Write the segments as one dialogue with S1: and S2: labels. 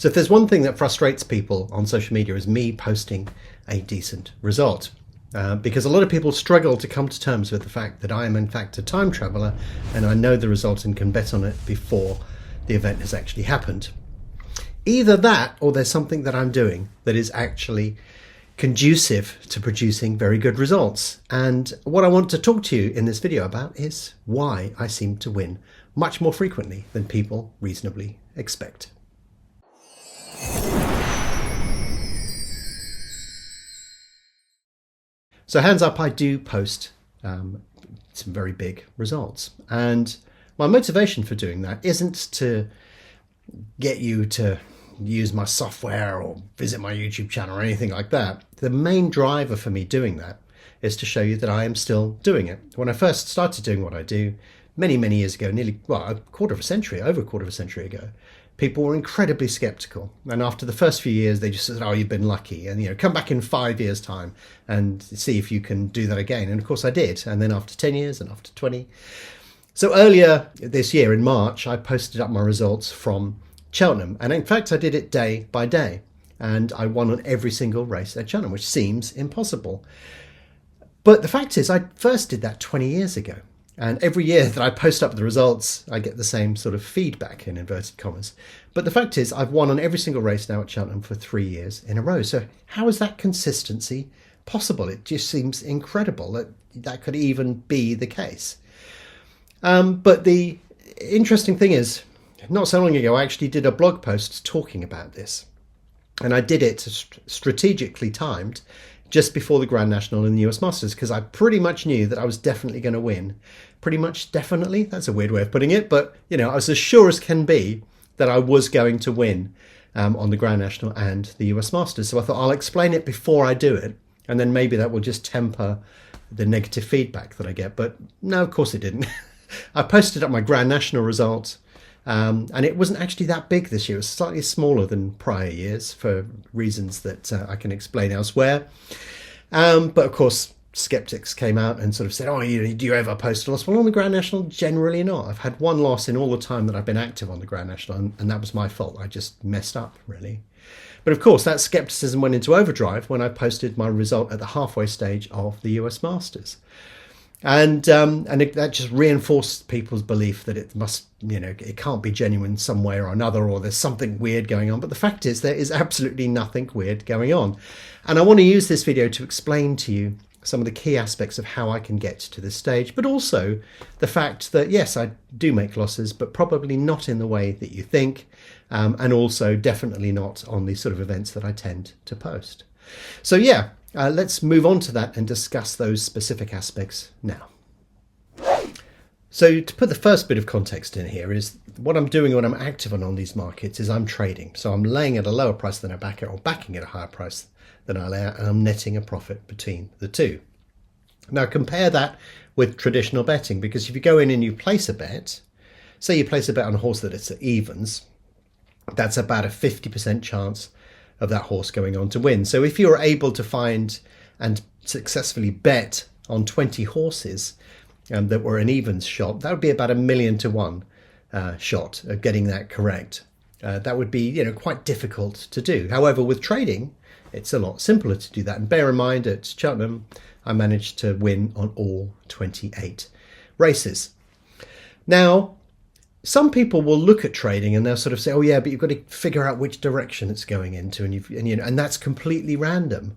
S1: So if there's one thing that frustrates people on social media is me posting a decent result. Because a lot of people struggle to come to terms with the fact that I am in fact a time traveler and I know the result and can bet on it before the event has actually happened. Either that or there's something that I'm doing that is actually conducive to producing very good results. And what I want to talk to you in this video about is why I seem to win much more frequently than people reasonably expect. So hands up, I do post some very big results. And my motivation for doing that isn't to get you to use my software or visit my YouTube channel or anything like that. The main driver for me doing that is to show you that I am still doing it. When I first started doing what I do many, many years ago, over a quarter of a century ago, people were incredibly skeptical. And after the first few years, they just said, oh, you've been lucky. And, come back in 5 years' time and see if you can do that again. And of course I did. And then after 10 years and after 20. So earlier this year in March, I posted up my results from Cheltenham. And in fact, I did it day by day. And I won on every single race at Cheltenham, which seems impossible. But the fact is, I first did that 20 years ago. And every year that I post up the results, I get the same sort of feedback in inverted commas. But the fact is, I've won on every single race now at Cheltenham for 3 years in a row. So how is that consistency possible? It just seems incredible that that could even be the case. But the interesting thing is, not so long ago, I actually did a blog post talking about this. And I did it strategically timed just before the Grand National and the US Masters, because I pretty much knew that I was definitely going to win. Pretty much definitely, that's a weird way of putting it, but I was as sure as can be that I was going to win on the Grand National and the US Masters. So I thought I'll explain it before I do it, and then maybe that will just temper the negative feedback that I get. But no, of course it didn't. I posted up my Grand National result, and it wasn't actually that big this year. It was slightly smaller than prior years for reasons that I can explain elsewhere. But of course, skeptics came out and sort of said, oh, do you ever post a loss? Well, on the Grand National, generally not. I've had one loss in all the time that I've been active on the Grand National, and that was my fault. I just messed up, really. But of course, that skepticism went into overdrive when I posted my result at the halfway stage of the US Masters. And that just reinforced people's belief that it must, it can't be genuine some way or another, or there's something weird going on. But the fact is, there is absolutely nothing weird going on. And I want to use this video to explain to you some of the key aspects of how I can get to this stage, but also the fact that, yes, I do make losses, but probably not in the way that you think, and also definitely not on the sort of events that I tend to post. So yeah. Let's move on to that and discuss those specific aspects now. So to put the first bit of context in here is what I'm doing when I'm active on these markets is I'm trading. So I'm laying at a lower price than I back at, or backing at a higher price than I lay at, and I'm netting a profit between the two. Now compare that with traditional betting, because if you go in and you place a bet, say you place a bet on a horse that it's at evens, that's about a 50% chance of that horse going on to win. So if you're able to find and successfully bet on 20 horses that were an evens shot, that would be about 1,000,000 to 1 shot of getting that correct. That would be quite difficult to do. However, with trading, it's a lot simpler to do that. And bear in mind, at Cheltenham, I managed to win on all 28 races. Now, some people will look at trading and they'll sort of say, oh yeah, but you've got to figure out which direction it's going into, and that's completely random.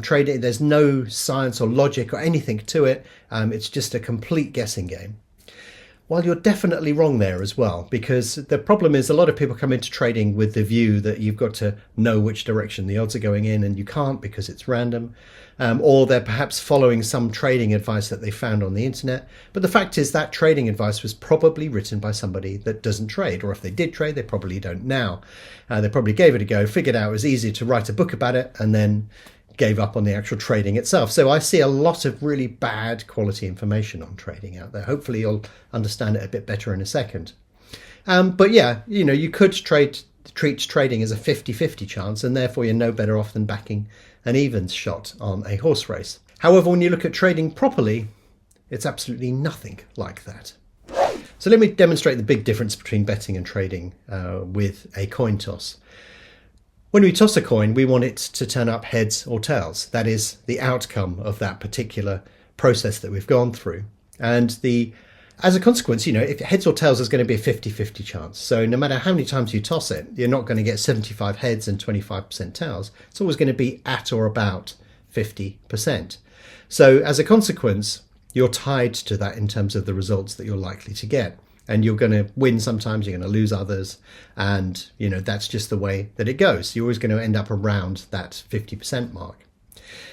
S1: Trading, there's no science or logic or anything to it. It's just a complete guessing game. Well, you're definitely wrong there as well, because the problem is a lot of people come into trading with the view that you've got to know which direction the odds are going in, and you can't because it's random. Or they're perhaps following some trading advice that they found on the internet. But the fact is that trading advice was probably written by somebody that doesn't trade, or if they did trade, they probably don't now. They probably gave it a go, figured out it was easy to write a book about it, and then gave up on the actual trading itself. So I see a lot of really bad quality information on trading out there. Hopefully you'll understand it a bit better in a second. But yeah, you could treat trading as a 50-50 chance, and therefore you're no better off than backing an evens shot on a horse race. However, when you look at trading properly, it's absolutely nothing like that. So let me demonstrate the big difference between betting and trading with a coin toss. When we toss a coin, we want it to turn up heads or tails. That is the outcome of that particular process that we've gone through. And as a consequence, if heads or tails is going to be a 50-50 chance. So no matter how many times you toss it, you're not going to get 75 heads and 25% tails. It's always going to be at or about 50%. So as a consequence, you're tied to that in terms of the results that you're likely to get. And you're going to win sometimes, you're going to lose others. And, that's just the way that it goes. You're always going to end up around that 50% mark.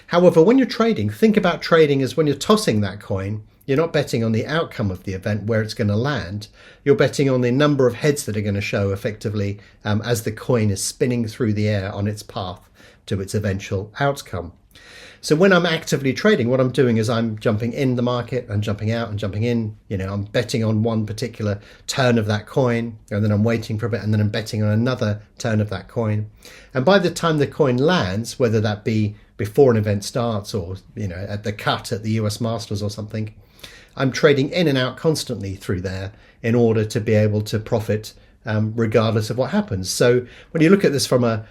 S1: However, when you're trading, think about trading as when you're tossing that coin, you're not betting on the outcome of the event, where it's going to land. You're betting on the number of heads that are going to show effectively as the coin is spinning through the air on its path to its eventual outcome. So when I'm actively trading, what I'm doing is I'm jumping in the market and jumping out and jumping in. I'm betting on one particular turn of that coin, and then I'm waiting for a bit, and then I'm betting on another turn of that coin. And by the time the coin lands, whether that be before an event starts or at the cut at the US Masters or something, I'm trading in and out constantly through there in order to be able to profit regardless of what happens. So when you look at this from a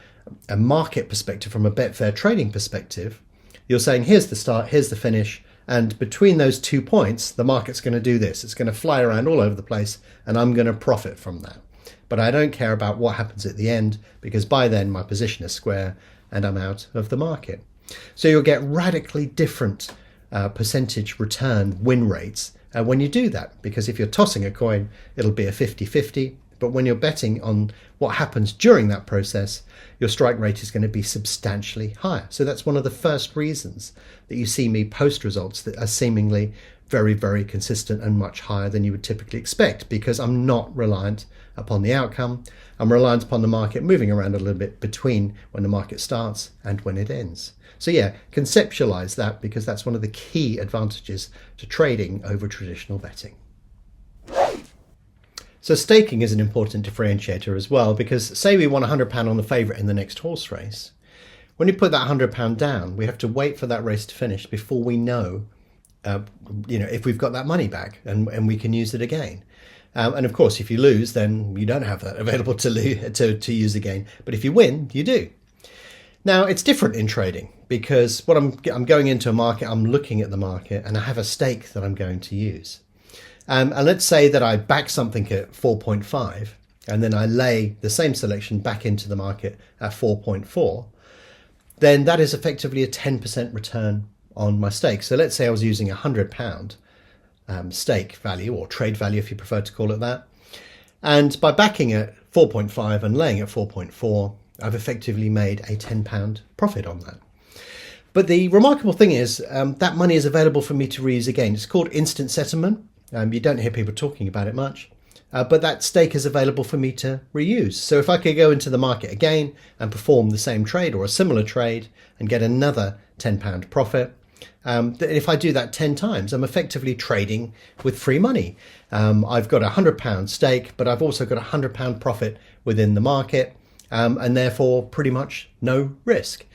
S1: market perspective, from a Betfair trading perspective, you're saying, here's the start, here's the finish, and between those 2 points, the market's going to do this. It's going to fly around all over the place, and I'm going to profit from that. But I don't care about what happens at the end, because by then my position is square and I'm out of the market. So you'll get radically different percentage return win rates when you do that, because if you're tossing a coin, it'll be a 50-50. But when you're betting on what happens during that process, your strike rate is going to be substantially higher. So that's one of the first reasons that you see me post results that are seemingly very, very consistent and much higher than you would typically expect, because I'm not reliant upon the outcome. I'm reliant upon the market moving around a little bit between when the market starts and when it ends. So yeah, conceptualize that, because that's one of the key advantages to trading over traditional betting. So staking is an important differentiator as well, because say we won £100 on the favourite in the next horse race. When you put that £100 down, we have to wait for that race to finish before we know, if we've got that money back and we can use it again. And of course, if you lose, then you don't have that available to use again. But if you win, you do. Now, it's different in trading, because what I'm going into a market, I'm looking at the market, and I have a stake that I'm going to use. And let's say that I back something at 4.5, and then I lay the same selection back into the market at 4.4, then that is effectively a 10% return on my stake. So let's say I was using £100 stake value, or trade value if you prefer to call it that. And by backing at 4.5 and laying at 4.4, I've effectively made a £10 profit on that. But the remarkable thing is that money is available for me to reuse again. It's called instant settlement. You don't hear people talking about it much, but that stake is available for me to reuse. So if I could go into the market again and perform the same trade or a similar trade and get another £10 profit, if I do that 10 times, I'm effectively trading with free money. I've got a £100 stake, but I've also got a £100 profit within the market, and therefore pretty much no risk.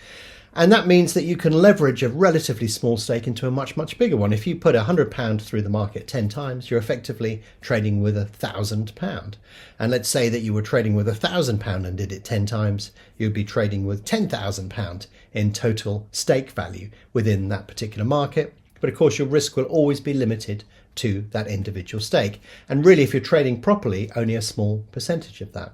S1: And that means that you can leverage a relatively small stake into a much, much bigger one. If you put £100 through the market 10 times, you're effectively trading with £1,000. And let's say that you were trading with £1,000 and did it 10 times, you'd be trading with £10,000 in total stake value within that particular market. But of course, your risk will always be limited to that individual stake. And really, if you're trading properly, only a small percentage of that.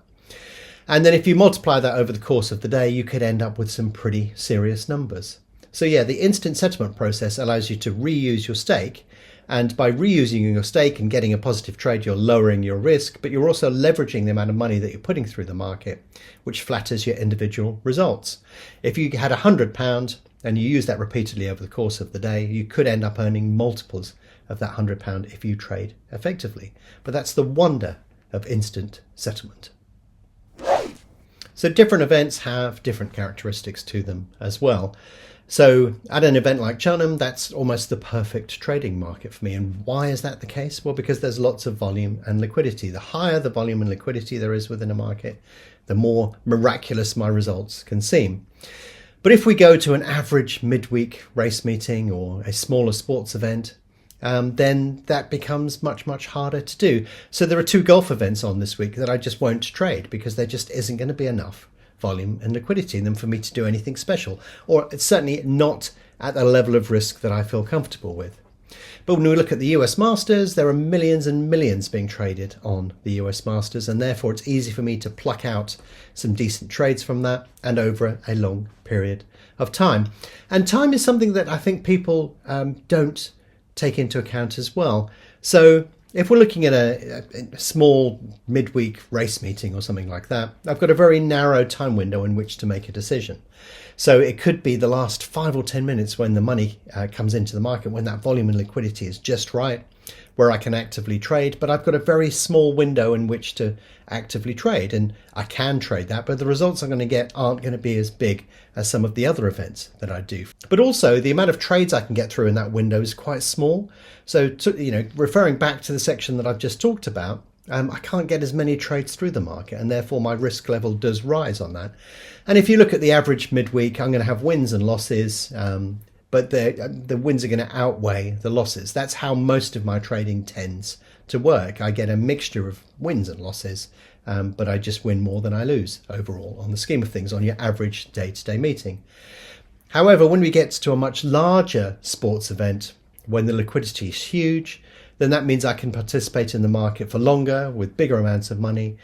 S1: And then if you multiply that over the course of the day, you could end up with some pretty serious numbers. So yeah, the instant settlement process allows you to reuse your stake. And by reusing your stake and getting a positive trade, you're lowering your risk, but you're also leveraging the amount of money that you're putting through the market, which flatters your individual results. If you had £100 and you use that repeatedly over the course of the day, you could end up earning multiples of that £100 if you trade effectively. But that's the wonder of instant settlement. So different events have different characteristics to them as well. So at an event like Cheltenham, that's almost the perfect trading market for me. And why is that the case? Well, because there's lots of volume and liquidity. The higher the volume and liquidity there is within a market, the more miraculous my results can seem. But if we go to an average midweek race meeting or a smaller sports event, then that becomes much, much harder to do. So there are 2 golf events on this week that I just won't trade, because there just isn't going to be enough volume and liquidity than for me to do anything special, or it's certainly not at the level of risk that I feel comfortable with. But when we look at the US Masters, there are millions and millions being traded on the US Masters, and therefore it's easy for me to pluck out some decent trades from that and over a long period of time. And time is something that I think people don't take into account as well. So if we're looking at a small midweek race meeting or something like that, I've got a very narrow time window in which to make a decision. So it could be the last 5 or 10 minutes when the money comes into the market, when that volume and liquidity is just right, where I can actively trade. But I've got a very small window in which to actively trade, and I can trade that, but the results I'm going to get aren't going to be as big as some of the other events that I do. But also the amount of trades I can get through in that window is quite small. So referring back to the section that I've just talked about, I can't get as many trades through the market, and therefore my risk level does rise on that. And if you look at the average midweek, I'm going to have wins and losses, but the wins are going to outweigh the losses. That's how most of my trading tends to work. I get a mixture of wins and losses, but I just win more than I lose overall on the scheme of things on your average day-to-day meeting. However, when we get to a much larger sports event, when the liquidity is huge, then that means I can participate in the market for longer with bigger amounts of money,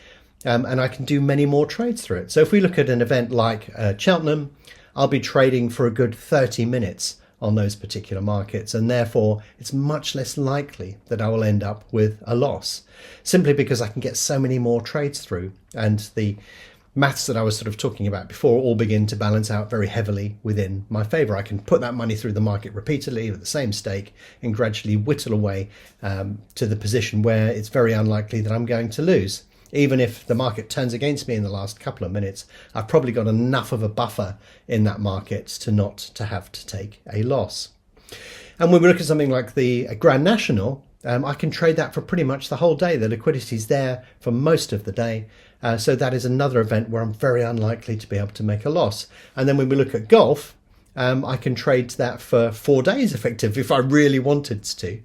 S1: and I can do many more trades through it. So if we look at an event like Cheltenham, I'll be trading for a good 30 minutes on those particular markets, and therefore it's much less likely that I will end up with a loss, simply because I can get so many more trades through, and the maths that I was sort of talking about before all begin to balance out very heavily within my favour. I can put that money through the market repeatedly with the same stake and gradually whittle away to the position where it's very unlikely that I'm going to lose. Even if the market turns against me in the last couple of minutes, I've probably got enough of a buffer in that market to not to have to take a loss. And when we look at something like the Grand National, I can trade that for pretty much the whole day. The liquidity is there for most of the day. So that is another event where I'm very unlikely to be able to make a loss. And then when we look at golf, I can trade that for 4 days effectively if I really wanted to.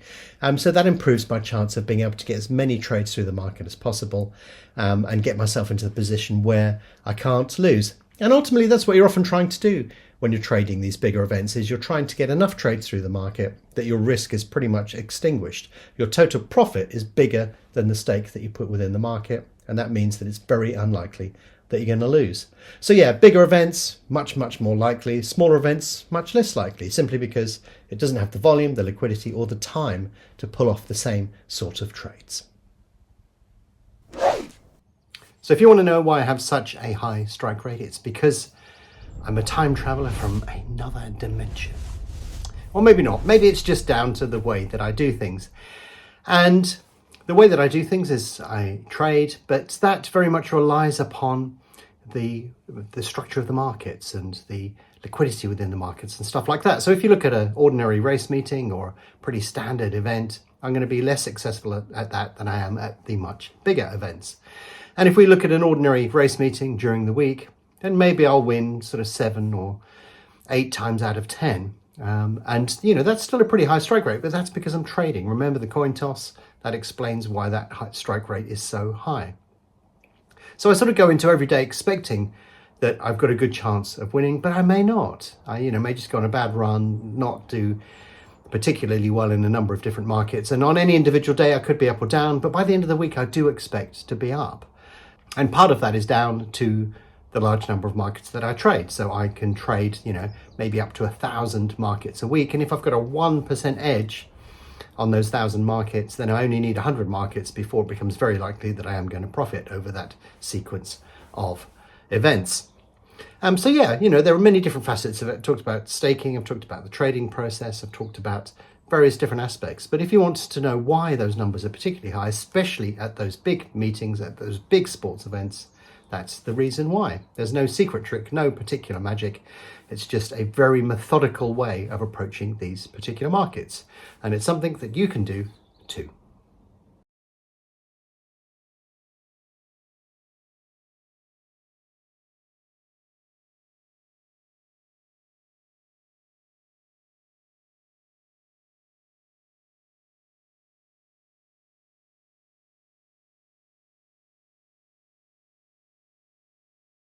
S1: So that improves my chance of being able to get as many trades through the market as possible, and get myself into the position where I can't lose. And ultimately, that's what you're often trying to do when you're trading these bigger events, is you're trying to get enough trades through the market that your risk is pretty much extinguished. Your total profit is bigger than the stake that you put within the market, and that means that it's very unlikely that you're going to lose. So yeah, bigger events, much more likely. Smaller events, much less likely, simply because it doesn't have the volume, the liquidity, or the time to pull off the same sort of trades. So if you want to know why I have such a high strike rate, it's because I'm a time traveler from another dimension. Or maybe not. Maybe it's just down to the way that I do things. And the way that I do things is I trade, but that very much relies upon the structure of the markets and the liquidity within the markets and stuff like that. So if you look at an ordinary race meeting or a pretty standard event, I'm going to be less successful at that than I am at the much bigger events. And if we look at an ordinary race meeting during the week, then maybe I'll win sort of 7 or 8 times out of 10. And that's still a pretty high strike rate, but that's because I'm trading. Remember the coin toss? That explains why that strike rate is so high. So I sort of go into every day expecting that I've got a good chance of winning, but I may not. I may just go on a bad run, not do particularly well in a number of different markets. And on any individual day, I could be up or down, but by the end of the week, I do expect to be up. And part of that is down to the large number of markets that I trade. So I can trade, maybe up to 1,000 markets a week. And if I've got a 1% edge on those 1,000 markets, then I only need 100 markets before it becomes very likely that I am going to profit over that sequence of events. So yeah, there are many different facets of it. I've talked about staking, I've talked about the trading process, I've talked about various different aspects. But if you want to know why those numbers are particularly high, especially at those big meetings, at those big sports events, that's the reason why. There's no secret trick, no particular magic. It's just a very methodical way of approaching these particular markets. And it's something that you can do too.